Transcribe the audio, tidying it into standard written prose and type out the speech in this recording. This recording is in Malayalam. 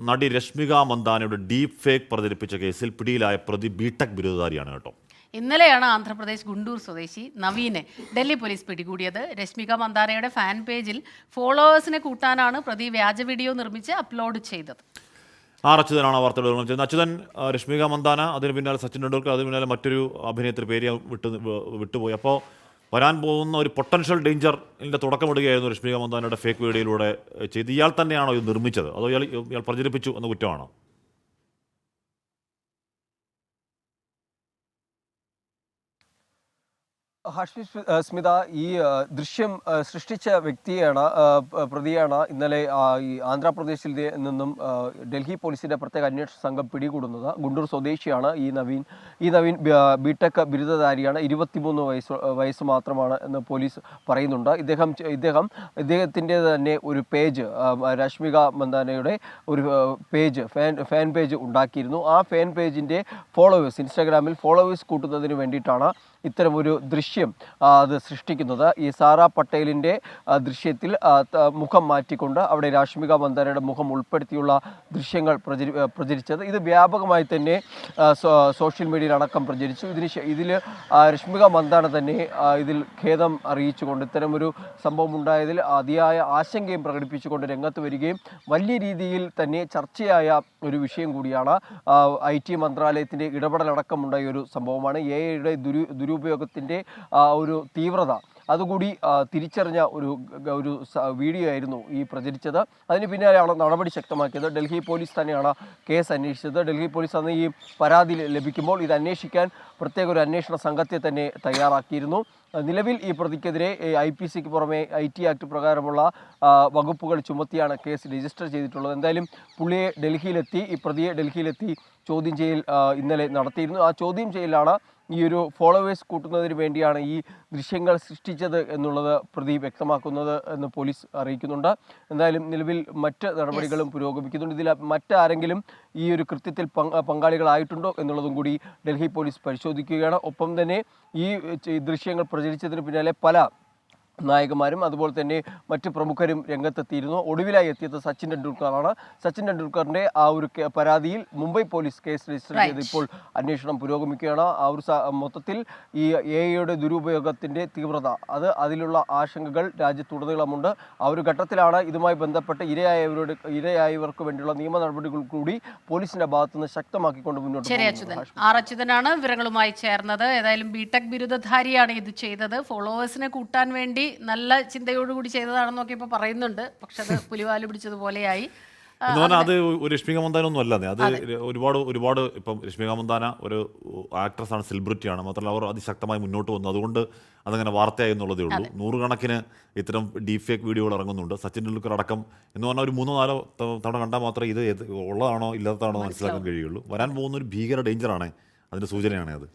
നടി രശ്മിക മന്ദാനയുടെ ഡീപ് ഫേക്ക് പ്രചരിപ്പിച്ച കേസിൽ പിടിയിലായ പ്രതി ബിടെക് ബിരുദധാരിയാണ് കേട്ടോ. ഇന്നലെയാണ് ആന്ധ്രാപ്രദേശ് ഗുണ്ടൂർ സ്വദേശി നവീനെ ഡൽഹി പോലീസ് പിടികൂടിയത്. രശ്മിക മന്ദാനയുടെ ഫാൻ പേജിൽ ഫോളോവേഴ്സിനെ കൂട്ടാനാണ് പ്രതി വ്യാജ വീഡിയോ നിർമ്മിച്ച് അപ്ലോഡ് ചെയ്തത്. അച്യുതനാണ് വാർത്തകൾ ചെയ്യുന്നത്. അച്യുതൻ, രശ്മിക മന്ദാന, അതിന് പിന്നാലെ സച്ചിൻ ടെണ്ടുൽക്കർ, അതിന് പിന്നാലെ മറ്റൊരു അഭിനേത്രി പേര് വിട്ടുപോയി. അപ്പോൾ വരാൻ പോകുന്ന ഒരു പൊട്ടൻഷ്യൽ ഡേഞ്ചറിൻ്റെ തുടക്കമിടുകയായിരുന്നു രശ്മിക മന്ദാനയുടെ ഫേക്ക് വീഡിയോയിലൂടെ ചെയ്ത്. ഇയാൾ തന്നെയാണോ ഇത് നിർമ്മിച്ചത്, അതോ ഇയാൾ പ്രചരിപ്പിച്ചു എന്ന കുറ്റമാണോ? ഹാഷ്മി സ്മിത, ഈ ദൃശ്യം സൃഷ്ടിച്ച വ്യക്തിയാണ്, പ്രതിയാണ് ഇന്നലെ ഈ ആന്ധ്രാപ്രദേശിൽ നിന്നും ഡൽഹി പോലീസിന്റെ പ്രത്യേക അന്വേഷണ സംഘം പിടികൂടുന്നത്. ഗുണ്ടൂർ സ്വദേശിയാണ് ഈ നവീൻ ബിടെക് ബിരുദധാരിയാണ്. 23 വയസ്സ് മാത്രമാണ് എന്ന് പോലീസ് പറയുന്നുണ്ട്. ഇദ്ദേഹത്തിൻ്റെ തന്നെ ഒരു പേജ്, രശ്മിക മന്ദാനയുടെ ഒരു പേജ്, ഫാൻ പേജ് ഉണ്ടാക്കിയിരുന്നു. ആ ഫാൻ പേജിൻ്റെ ഫോളോവേഴ്സ്, ഇൻസ്റ്റാഗ്രാമിൽ ഫോളോവേഴ്സ് കൂട്ടുന്നതിന് വേണ്ടിയിട്ടാണ് ഇത്തരമൊരു ദൃശ്യം അത് സൃഷ്ടിക്കുന്നത്. ഈ സാറാ പട്ടേലിൻ്റെ ദൃശ്യത്തിൽ മുഖം മാറ്റിക്കൊണ്ട് അവിടെ രശ്മിക മന്ദാനയുടെ മുഖം ഉൾപ്പെടുത്തിയുള്ള ദൃശ്യങ്ങൾ പ്രചരിച്ചത്. ഇത് വ്യാപകമായി തന്നെ സോഷ്യൽ മീഡിയയിൽ അടക്കം പ്രചരിച്ചു. ഇതിൽ രശ്മിക മന്ദാന തന്നെ ഇതിൽ ഖേദം അറിയിച്ചുകൊണ്ട് ഇത്തരമൊരു സംഭവം ഉണ്ടായതിൽ അതിയായ ആശങ്കയും പ്രകടിപ്പിച്ചുകൊണ്ട് രംഗത്ത് വരികയും വലിയ രീതിയിൽ തന്നെ ചർച്ചയായ ഒരു വിഷയം കൂടിയാണ്. IT മന്ത്രാലയത്തിൻ്റെ ഇടപെടലടക്കമുണ്ടായ ഒരു സംഭവമാണ്. AI-യുടെ ദുരുപയോഗത്തിൻ്റെ ഒരു തീവ്രത അതുകൂടി തിരിച്ചറിഞ്ഞ ഒരു വീഡിയോ ആയിരുന്നു ഈ പ്രചരിച്ചത്. അതിന് പിന്നാലെയാണ് നടപടി ശക്തമാക്കിയത്. ഡൽഹി പോലീസ് തന്നെയാണ് കേസ് അന്വേഷിച്ചത്. ഡൽഹി പോലീസ് അന്ന് ഈ പരാതി ലഭിക്കുമ്പോൾ ഇത് അന്വേഷിക്കാൻ പ്രത്യേക ഒരു അന്വേഷണ സംഘത്തെ തന്നെ തയ്യാറാക്കിയിരുന്നു. നിലവിൽ ഈ പ്രതിക്കെതിരെ IPCക്ക് പുറമെ IT ആക്ട് പ്രകാരമുള്ള വകുപ്പുകൾ ചുമത്തിയാണ് കേസ് രജിസ്റ്റർ ചെയ്തിട്ടുള്ളത്. എന്തായാലും ഈ പ്രതിയെ ഡൽഹിയിലെത്തി ചോദ്യം ചെയ്യൽ ഇന്നലെ നടത്തിയിരുന്നു. ആ ചോദ്യം ചെയ്യലാണ് ഈ ഒരു ഫോളോവേഴ്സ് കൂട്ടുന്നതിന് വേണ്ടിയാണ് ഈ ദൃശ്യങ്ങൾ സൃഷ്ടിച്ചത് എന്നുള്ളത് പ്രതി വ്യക്തമാക്കുന്നത് എന്ന് പോലീസ് അറിയിക്കുന്നുണ്ട്. എന്തായാലും നിലവിൽ മറ്റ് നടപടികളും പുരോഗമിക്കുന്നുണ്ട്. ഇതിൽ മറ്റാരെങ്കിലും ഈ ഒരു കൃത്യത്തിൽ പങ്കാളികളായിട്ടുണ്ടോ എന്നുള്ളതും കൂടി ഡൽഹി പോലീസ് പരിശോധിക്കുകയാണ്. ഒപ്പം തന്നെ ഈ ദൃശ്യങ്ങൾ പ്രചരിച്ചതിന് പിന്നാലെ പല നായകന്മാരും അതുപോലെ തന്നെ മറ്റ് പ്രമുഖരും രംഗത്തെത്തിയിരുന്നു. ഒടുവിലായി എത്തിയത് സച്ചിൻ ടെണ്ടുൽക്കറാണ്. സച്ചിൻ ടെണ്ടുൽക്കറിൻ്റെ ആ ഒരു പരാതിയിൽ മുംബൈ പോലീസ് കേസ് രജിസ്റ്റർ ചെയ്ത് ഇപ്പോൾ അന്വേഷണം പുരോഗമിക്കുകയാണ്. ആ ഒരു മൊത്തത്തിൽ ഈ AI-യുടെ ദുരുപയോഗത്തിൻ്റെ തീവ്രത അതിലുള്ള ആശങ്കകൾ രാജ്യത്തുടനീളമുണ്ട്. ആ ഒരു ഘട്ടത്തിലാണ് ഇതുമായി ബന്ധപ്പെട്ട് ഇരയായവർക്ക് വേണ്ടിയുള്ള നിയമ നടപടികൾ കൂടി പോലീസിന്റെ ഭാഗത്തുനിന്ന് ശക്തമാക്കിക്കൊണ്ട് മുന്നോട്ട് പോകുന്നത്. അച്യുതനാണ് വിവരങ്ങളുമായി ചേർന്നത്. ഏതായാലും ബിടെക് ബിരുദധാരിയാണ് ഇത് ചെയ്തത്. ഫോളോവേഴ്സിനെ കൂട്ടാൻ വേണ്ടി നല്ല ചിന്തയോടുകൂടി ചെയ്തതാണെന്നൊക്കെ ഇപ്പോൾ പറയുന്നുണ്ട്. പക്ഷെ അത് പുലിവാല് പിടിച്ചതുപോലെയായി. അത് ഒരു രശ്മിക മന്ദാന ഒന്നും അല്ലാതെ, അത് ഒരുപാട് ഇപ്പം രശ്മിക മന്ദാന ഒരു ആക്ട്രസ്സാണ്, സെലിബ്രിറ്റിയാണ്. മാത്രമല്ല അവർ അതിശക്തമായി മുന്നോട്ട് വന്നു. അതുകൊണ്ട് അതങ്ങനെ വാർത്തയായി എന്നുള്ളതേ ഉള്ളൂ. നൂറുകണക്കിന് ഇത്തരം ഡീപ് ഫേക്ക് വീഡിയോകൾ ഇറങ്ങുന്നുണ്ട്. സച്ചിൻ ടെണ്ടുൽക്കർ അടക്കം എന്ന് പറഞ്ഞാൽ ഒരു 3-4 തവണ കണ്ടാൽ മാത്രമേ ഇത് ഉള്ളതാണോ ഇല്ലാത്തതാണോ മനസ്സിലാക്കാൻ കഴിയുള്ളൂ. വരാൻ പോകുന്ന ഒരു ഭീകര ഡേഞ്ചറാണ്, അതിൻ്റെ സൂചനയാണ് അത്.